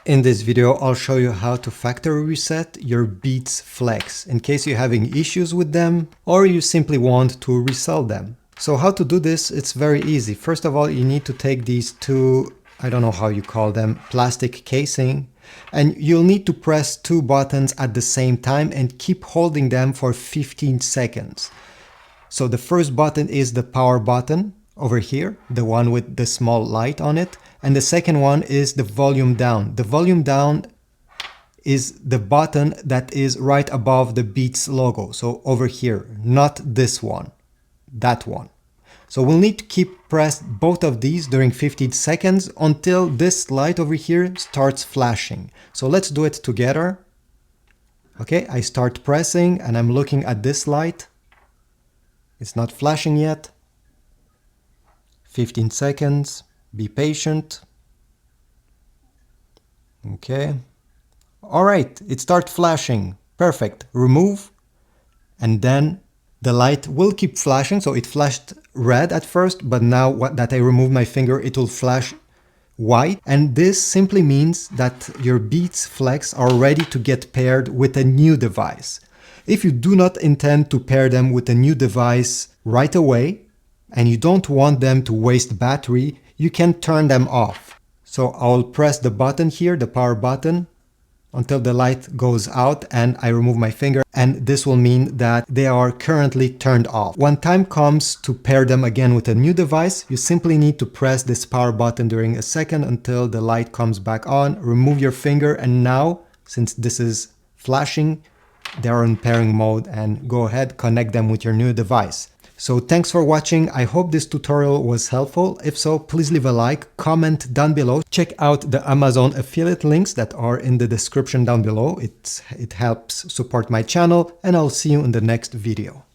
In this video, I'll show you how to factory reset your Beats Flex in case you're having issues with them or you simply want to resell them. So how to do this? It's very easy. First of all, you need to take these two, I don't know how you call them, plastic casing, and you'll need to press two buttons at the same time and keep holding them for 15 seconds. So the first button is the power button over here, the one with the small light on it. And the second one is the volume down. The volume down is the button that is right above the Beats logo. So over here, not this one, that one. So we'll need to keep pressed both of these during 15 seconds until this light over here starts flashing. So let's do it together. Okay, I start pressing and I'm looking at this light. It's not flashing yet. 15 seconds. Be patient. Okay. All right, it starts flashing. Perfect. Remove. And then the light will keep flashing. So it flashed red at first, but now that I remove my finger, it will flash white. And this simply means that your Beats Flex are ready to get paired with a new device. If you do not intend to pair them with a new device right away, and you don't want them to waste battery, you can turn them off. So I'll press the button here, the power button, until the light goes out and I remove my finger, and this will mean that they are currently turned off. When time comes to pair them again with a new device, you simply need to press this power button during a second until the light comes back on, remove your finger, and now, since this is flashing, they are in pairing mode, and go ahead, connect them with your new device. So thanks for watching. I hope this tutorial was helpful. If so, please leave a like, comment down below. Check out the Amazon affiliate links that are in the description down below. It helps support my channel, and I'll see you in the next video.